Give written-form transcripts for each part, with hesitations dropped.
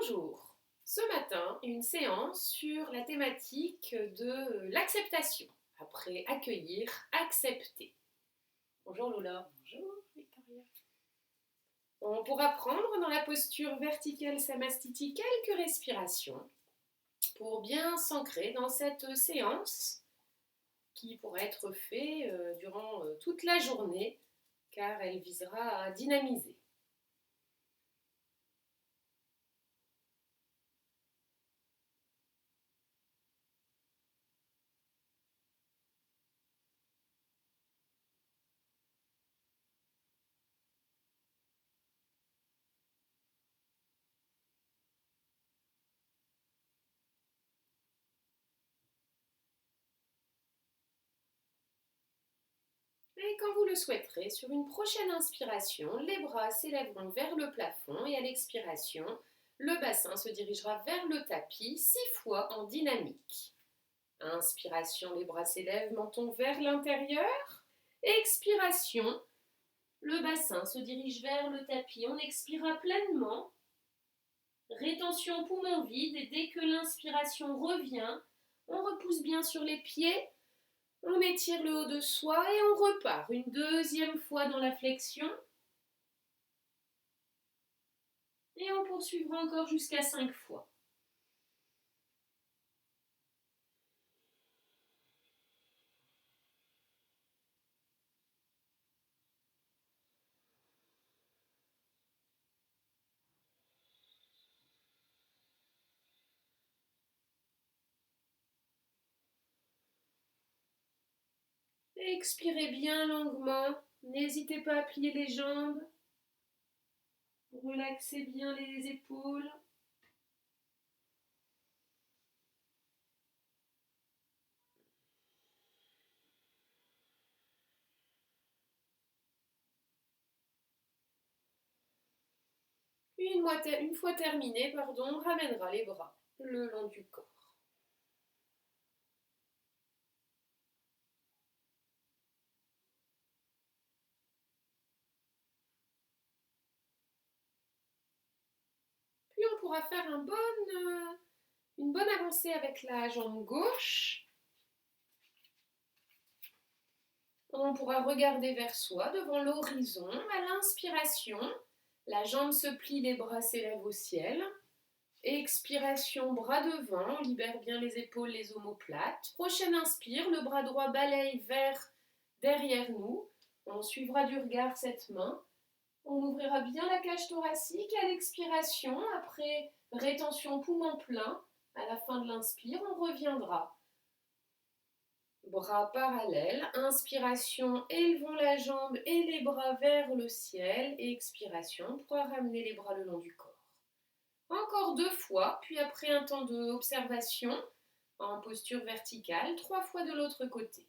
Bonjour. Ce matin, une séance sur la thématique de l'acceptation. Après accueillir, accepter. Bonjour Lola. Bonjour Victoria. On pourra prendre dans la posture verticale samastiti quelques respirations pour bien s'ancrer dans cette séance qui pourra être faite durant toute la journée car elle visera à dynamiser. Et quand vous le souhaiterez, sur une prochaine inspiration, les bras s'élèveront vers le plafond et à l'expiration, le bassin se dirigera vers le tapis 6 fois en dynamique. Inspiration, les bras s'élèvent, menton vers l'intérieur. Expiration, le bassin se dirige vers le tapis. On expira pleinement. Rétention poumon vide et dès que l'inspiration revient, on repousse bien sur les pieds. On étire le haut de soi et on repart une deuxième fois dans la flexion. Et on poursuivra encore jusqu'à 5 fois. Expirez bien longuement. N'hésitez pas à plier les jambes. Relaxez bien les épaules. Une fois terminé, on ramènera les bras le long du corps. Puis on pourra faire une bonne avancée avec la jambe gauche. On pourra regarder vers soi, devant l'horizon. À l'inspiration, la jambe se plie, les bras s'élèvent au ciel. Expiration, bras devant, on libère bien les épaules, les omoplates. Prochaine inspire, le bras droit balaye vers derrière nous. On suivra du regard cette main. On ouvrira bien la cage thoracique. À l'expiration, après rétention poumon plein, à la fin de l'inspire, on reviendra. Bras parallèles, inspiration, élevons la jambe et les bras vers le ciel. Expiration, on pourra ramener les bras le long du corps. Encore 2 fois, puis après un temps d'observation en posture verticale, 3 fois de l'autre côté.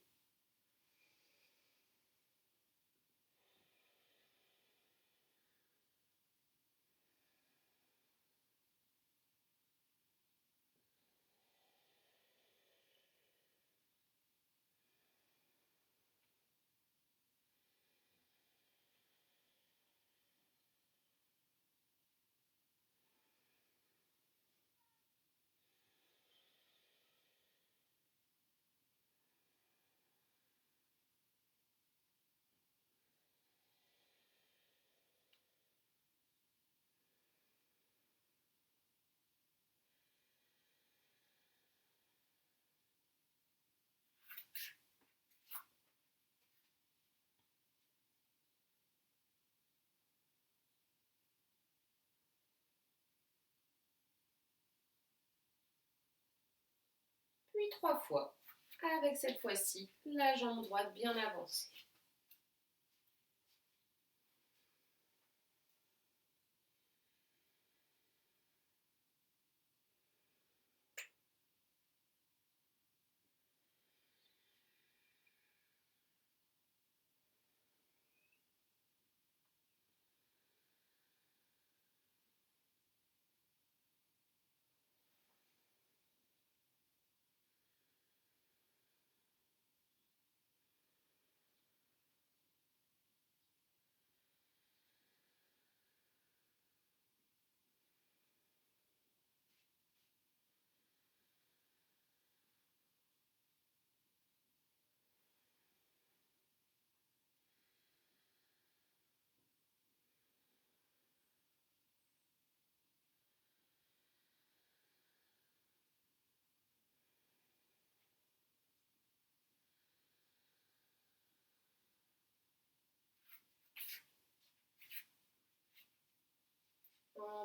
Puis 3 fois, avec cette fois-ci la jambe droite bien avancée.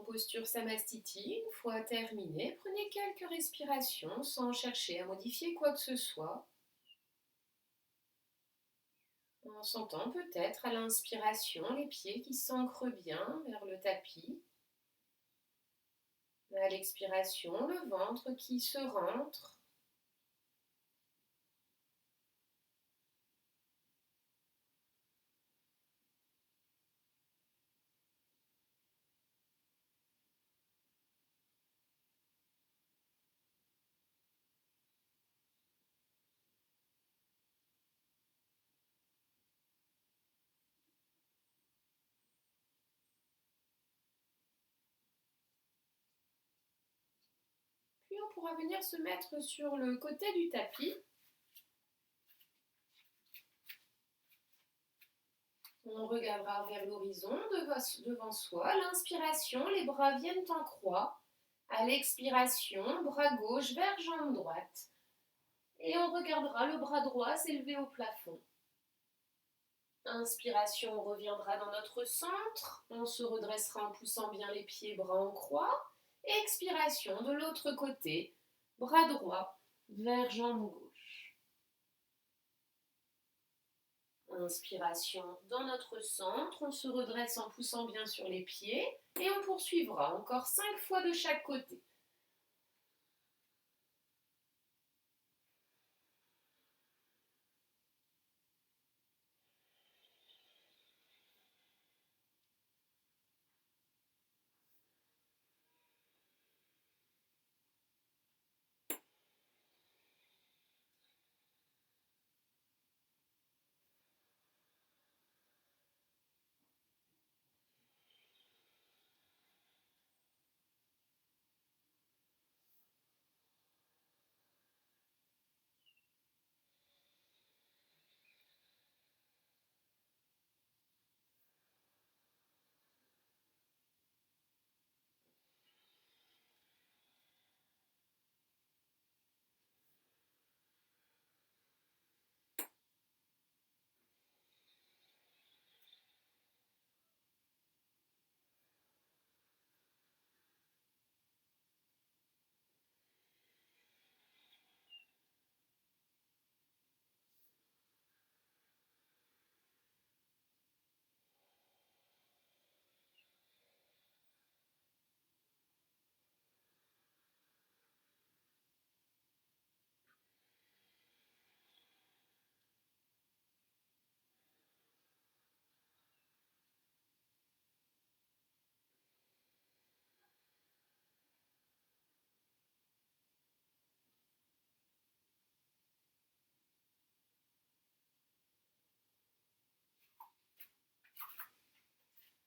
en posture Samastiti. Une fois terminé, prenez quelques respirations sans chercher à modifier quoi que ce soit. En sentant peut-être à l'inspiration les pieds qui s'ancrent bien vers le tapis. À l'expiration, le ventre qui se rentre. Puis on pourra venir se mettre sur le côté du tapis. On regardera vers l'horizon devant soi. L'inspiration, les bras viennent en croix. À l'expiration, bras gauche vers jambe droite. Et on regardera le bras droit s'élever au plafond. Inspiration, on reviendra dans notre centre. On se redressera en poussant bien les pieds, bras en croix. Expiration de l'autre côté. Bras droit vers jambe gauche. Inspiration dans notre centre, on se redresse en poussant bien sur les pieds et on poursuivra encore 5 fois de chaque côté.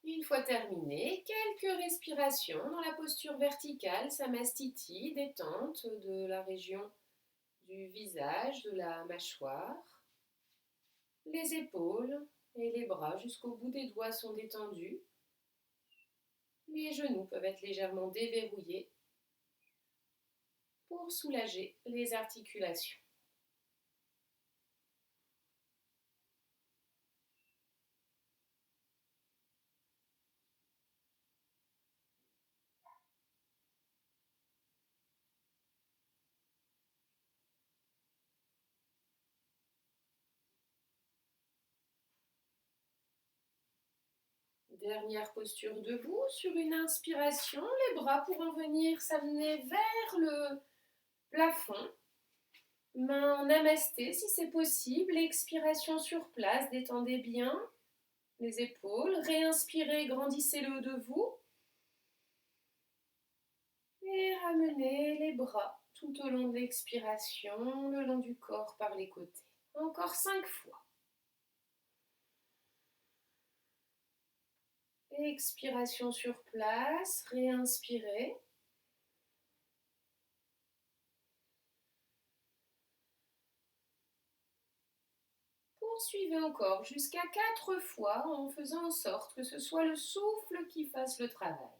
Une fois terminé, quelques respirations dans la posture verticale, Samastiti, détente de la région du visage, de la mâchoire. Les épaules et les bras jusqu'au bout des doigts sont détendus. Les genoux peuvent être légèrement déverrouillés pour soulager les articulations. Dernière posture debout, sur une inspiration, les bras pourront venir s'amener vers le plafond. Main en namasté si c'est possible, expiration sur place, détendez bien les épaules, réinspirez, grandissez le haut de vous et ramenez les bras tout au long de l'expiration, le long du corps par les côtés. Encore 5 fois. Expiration sur place, réinspirez. Poursuivez encore jusqu'à 4 fois en faisant en sorte que ce soit le souffle qui fasse le travail.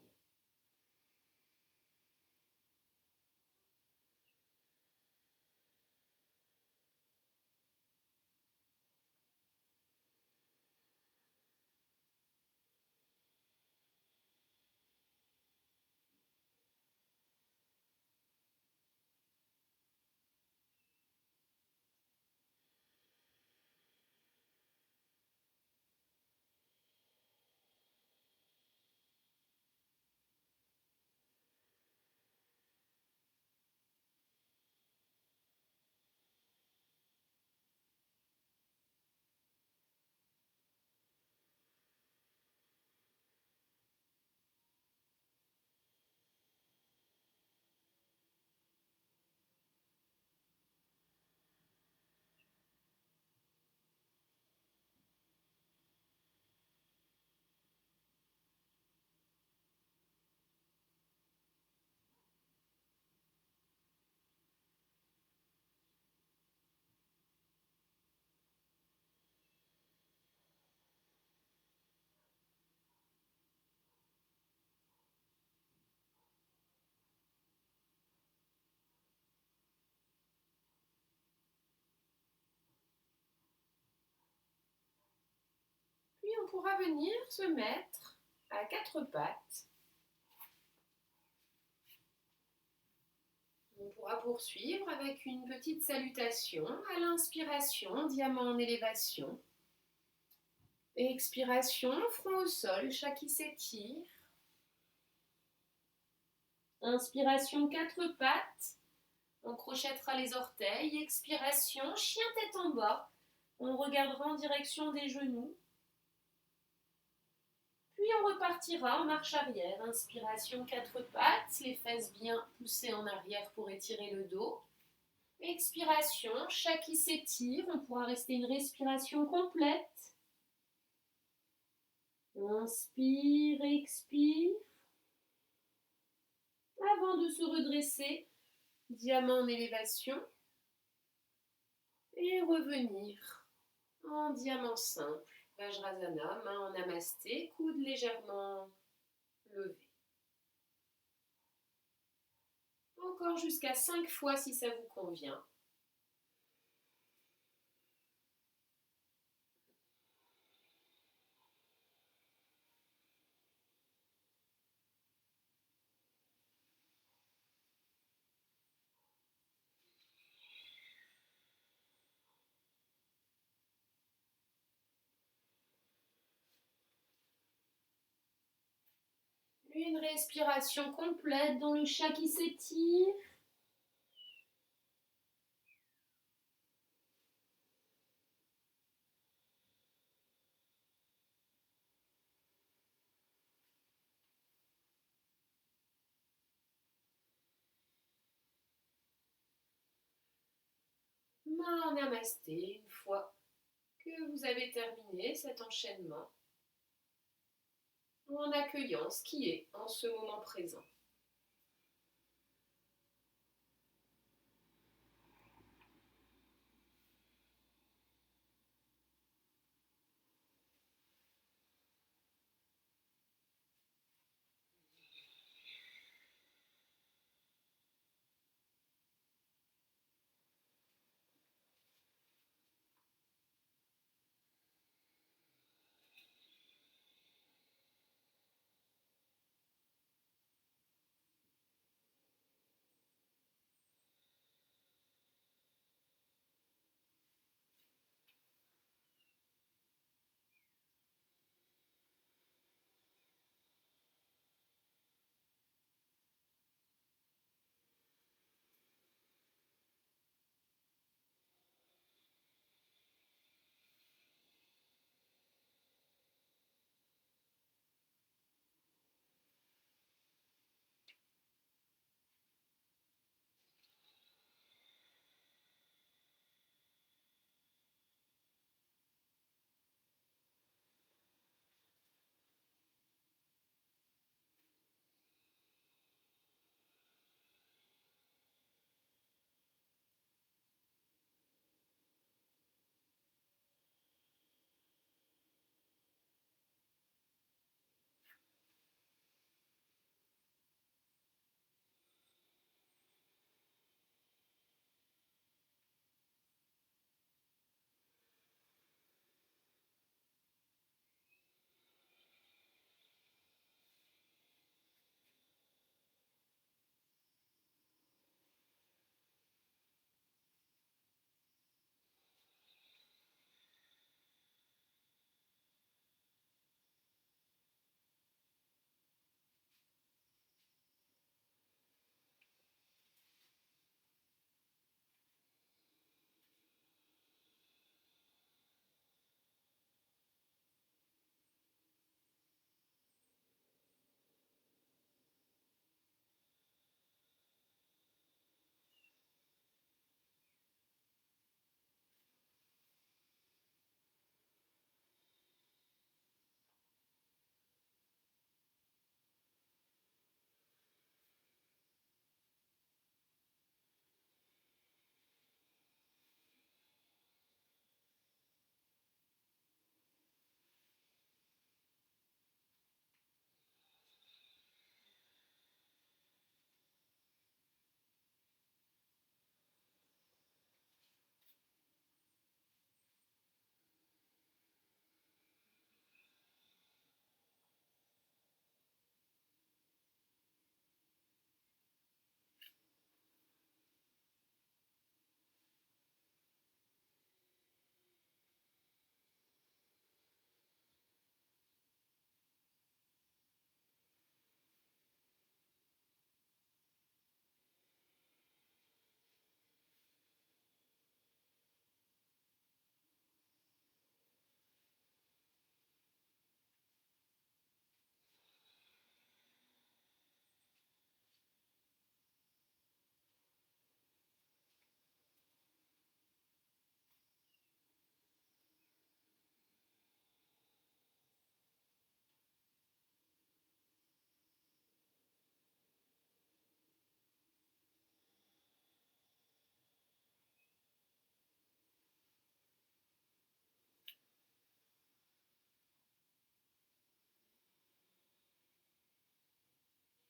pourra venir se mettre à quatre pattes. On pourra poursuivre avec une petite salutation à l'inspiration, diamant en élévation. Expiration, front au sol, chat qui s'étire. Inspiration, quatre pattes. On crochètera les orteils. Expiration, chien tête en bas. On regardera en direction des genoux. Puis on repartira en marche arrière. Inspiration, quatre pattes, les fesses bien poussées en arrière pour étirer le dos. Expiration, chat qui s'étire. On pourra rester une respiration complète. Inspire, expire. Avant de se redresser, diamant en élévation. Et revenir en diamant simple. Vajrasana, main en namasté, coude légèrement levé. Encore jusqu'à 5 fois si ça vous convient. Une respiration complète dans le chat qui s'étire. Main en namasté, une fois que vous avez terminé cet enchaînement, en accueillant ce qui est en ce moment présent.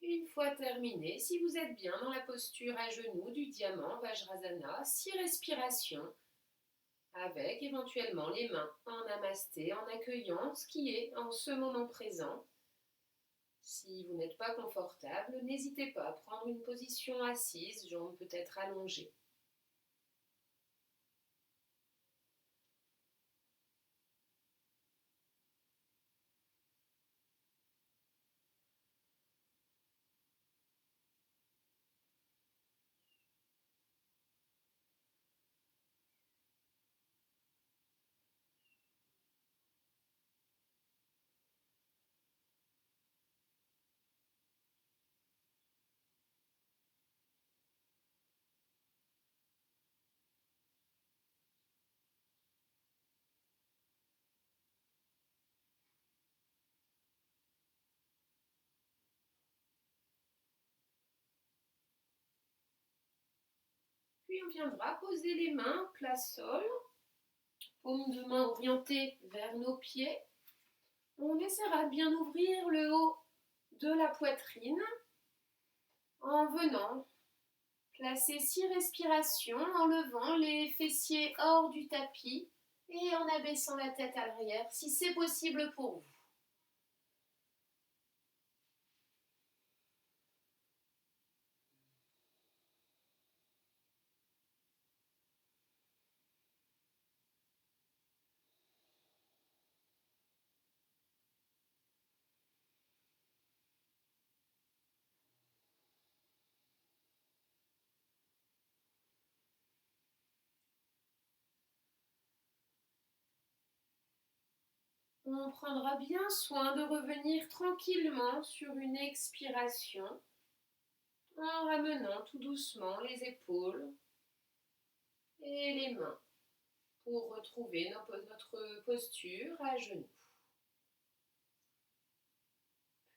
Une fois terminé, si vous êtes bien dans la posture à genoux du diamant Vajrasana, 6 respirations avec éventuellement les mains en namasté, en accueillant ce qui est en ce moment présent. Si vous n'êtes pas confortable, n'hésitez pas à prendre une position assise, jambes peut-être allongées. Puis on viendra poser les mains plat sol, paume de main orientée vers nos pieds. On essaiera de bien ouvrir le haut de la poitrine en venant placer 6 respirations en levant les fessiers hors du tapis et en abaissant la tête à l'arrière si c'est possible pour vous. On prendra bien soin de revenir tranquillement sur une expiration en ramenant tout doucement les épaules et les mains pour retrouver notre posture à genoux.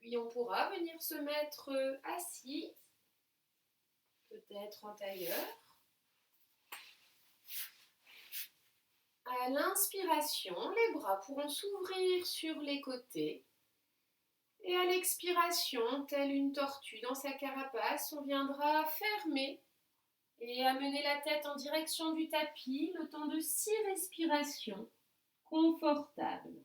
Puis on pourra venir se mettre assis, peut-être en tailleur. À l'inspiration, les bras pourront s'ouvrir sur les côtés. Et à l'expiration, telle une tortue dans sa carapace, on viendra fermer et amener la tête en direction du tapis, le temps de 6 respirations confortables.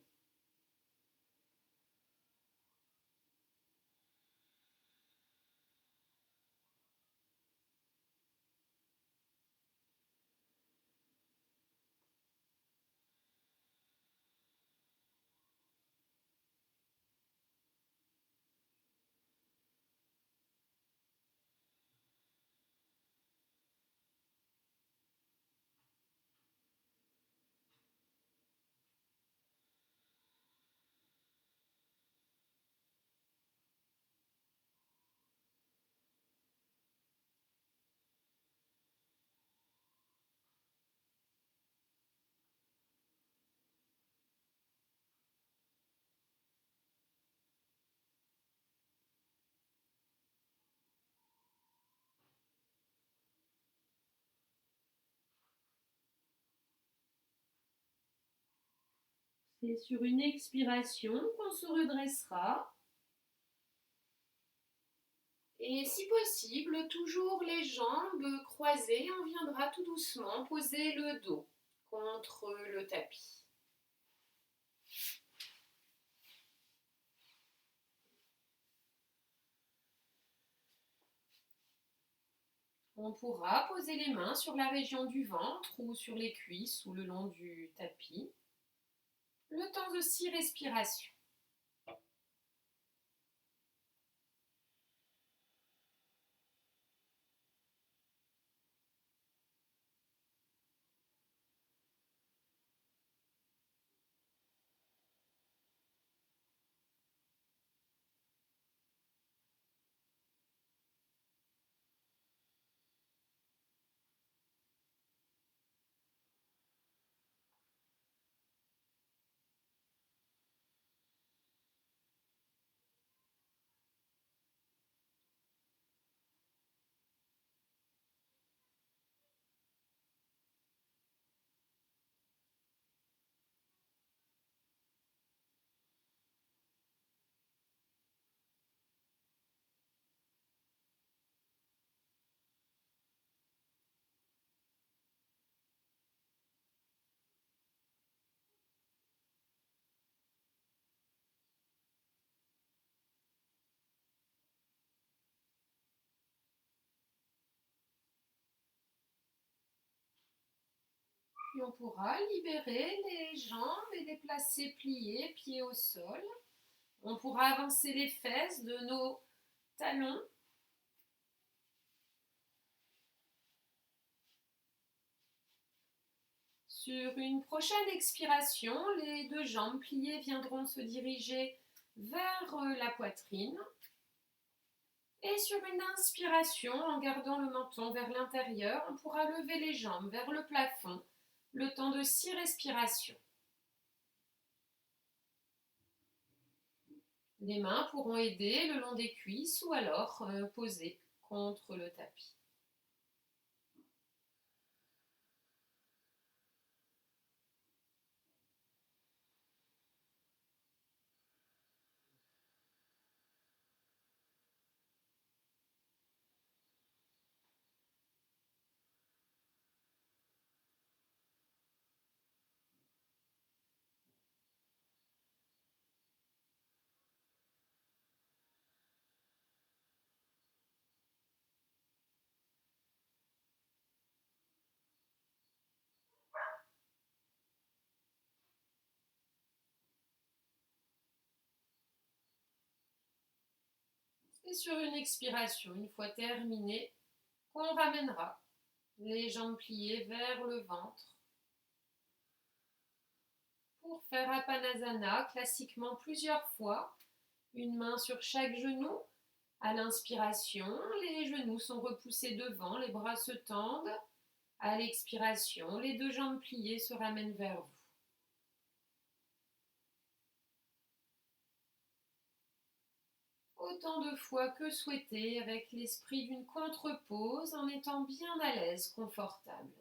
C'est sur une expiration qu'on se redressera. Et si possible, toujours les jambes croisées, on viendra tout doucement poser le dos contre le tapis. On pourra poser les mains sur la région du ventre ou sur les cuisses ou le long du tapis. Le temps de 6 respirations. Puis on pourra libérer les jambes et les placer pliées, pieds au sol. On pourra avancer les fesses de nos talons. Sur une prochaine expiration, les deux jambes pliées viendront se diriger vers la poitrine. Et sur une inspiration, en gardant le menton vers l'intérieur, on pourra lever les jambes vers le plafond, le temps de 6 respirations. Les mains pourront aider le long des cuisses ou alors poser contre le tapis. Et sur une expiration, une fois terminée, on ramènera les jambes pliées vers le ventre pour faire Apanasana classiquement plusieurs fois. Une main sur chaque genou. À l'inspiration, les genoux sont repoussés devant, les bras se tendent. À l'expiration, les deux jambes pliées se ramènent vers vous. Autant de fois que souhaité, avec l'esprit d'une contre-pause, en étant bien à l'aise, confortable.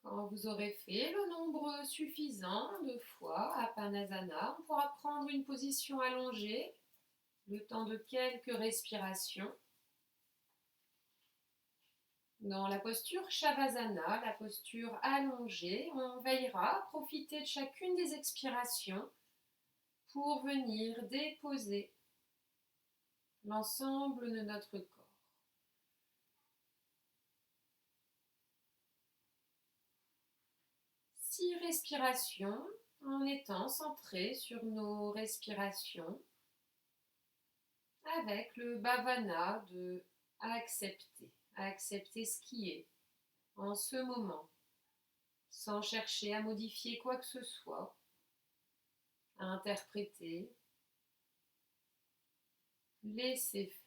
Quand vous aurez fait le nombre suffisant de fois Apanasana, on pourra prendre une position allongée, le temps de quelques respirations. Dans la posture Shavasana, la posture allongée, on veillera à profiter de chacune des expirations pour venir déposer l'ensemble de notre corps. 6 respirations en étant centré sur nos respirations avec le bhavana de accepter ce qui est en ce moment, sans chercher à modifier quoi que ce soit, à interpréter, laisser faire.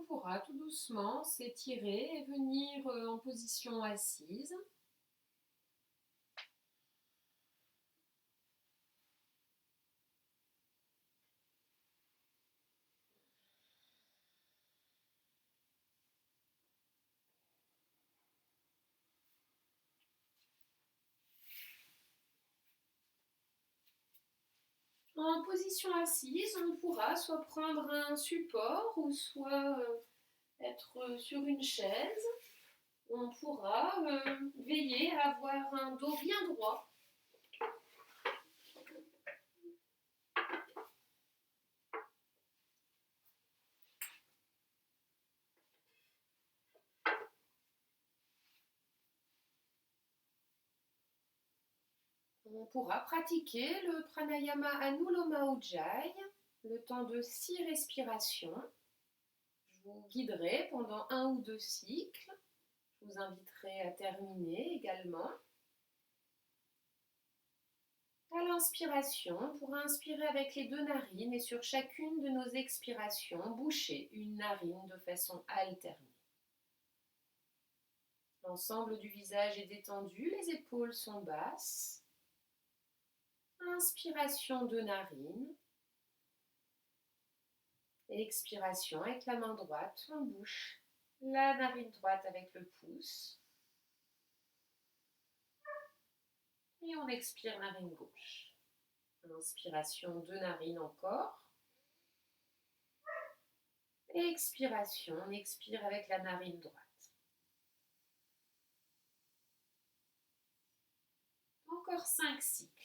on pourra tout doucement s'étirer et venir en position assise. En position assise, on pourra soit prendre un support ou soit être sur une chaise. On pourra veiller à avoir un dos bien droit. On pourra pratiquer le pranayama Anuloma Ujjayi, le temps de 6 respirations. Je vous guiderai pendant un ou deux cycles. Je vous inviterai à terminer également. À l'inspiration, on pourra inspirer avec les deux narines et sur chacune de nos expirations, boucher une narine de façon alternée. L'ensemble du visage est détendu, les épaules sont basses. Inspiration de narine. Expiration avec la main droite, on bouche la narine droite avec le pouce. Et on expire narine gauche. Inspiration de narine encore. Expiration, on expire avec la narine droite. Encore 5 cycles.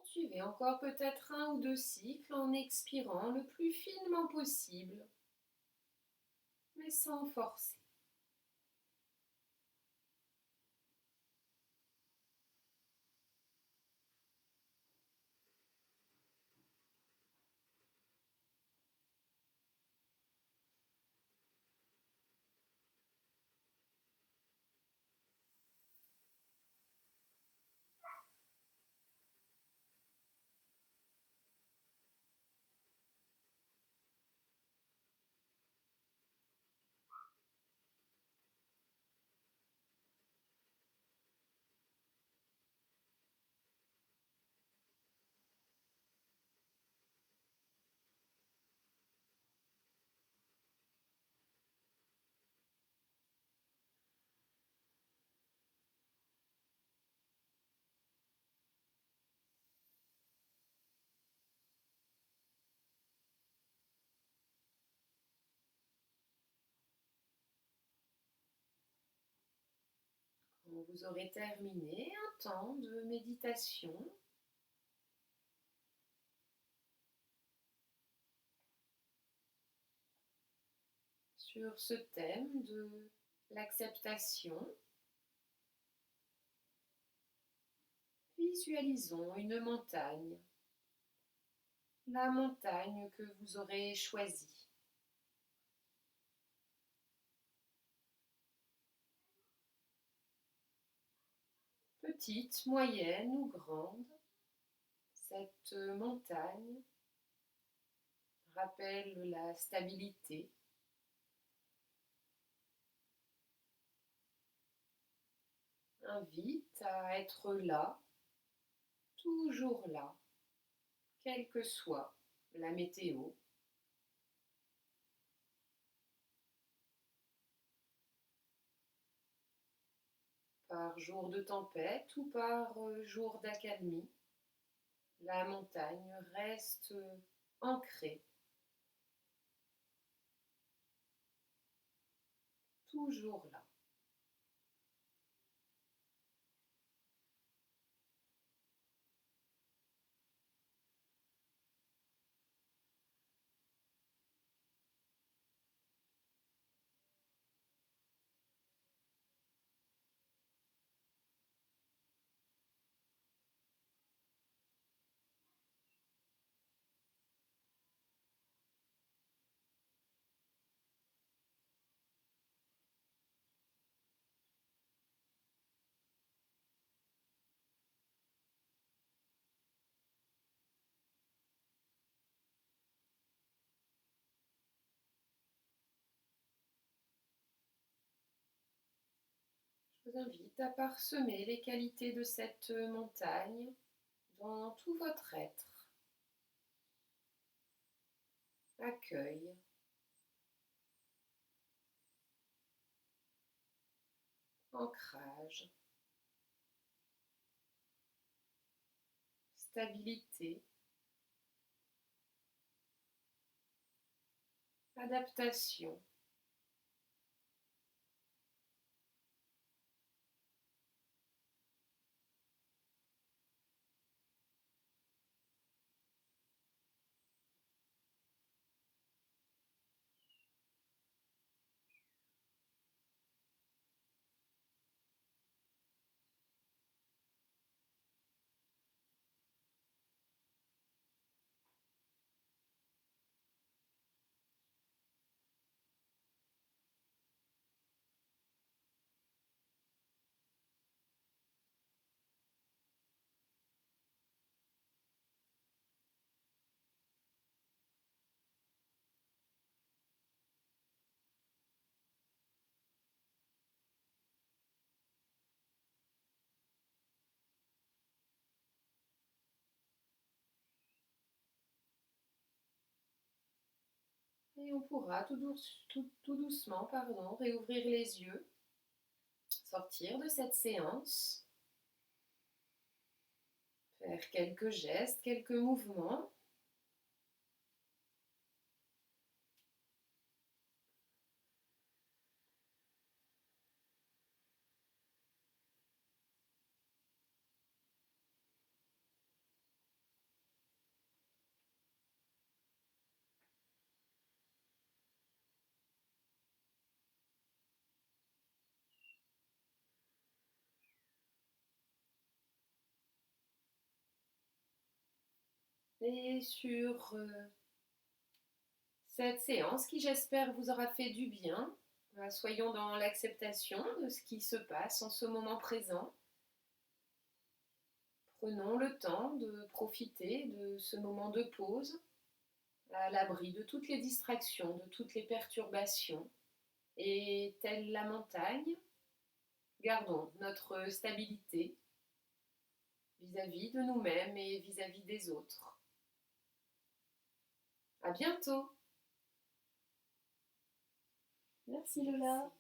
Poursuivez encore peut-être un ou deux cycles en expirant le plus finement possible, mais sans forcer. Quand vous aurez terminé un temps de méditation, sur ce thème de l'acceptation, visualisons une montagne, la montagne que vous aurez choisie. Petite, moyenne ou grande, cette montagne rappelle la stabilité, invite à être là, toujours là, quelle que soit la météo. Par jour de tempête ou par jour d'accalmie, la montagne reste ancrée, toujours là. Je vous invite à parsemer les qualités de cette montagne dans tout votre être. Accueil, ancrage, stabilité, adaptation. Et on pourra tout doucement réouvrir les yeux, sortir de cette séance, faire quelques gestes, quelques mouvements. Et sur cette séance qui, j'espère, vous aura fait du bien, soyons dans l'acceptation de ce qui se passe en ce moment présent. Prenons le temps de profiter de ce moment de pause, à l'abri de toutes les distractions, de toutes les perturbations. Et telle la montagne, gardons notre stabilité vis-à-vis de nous-mêmes et vis-à-vis des autres. À bientôt. Merci Lola.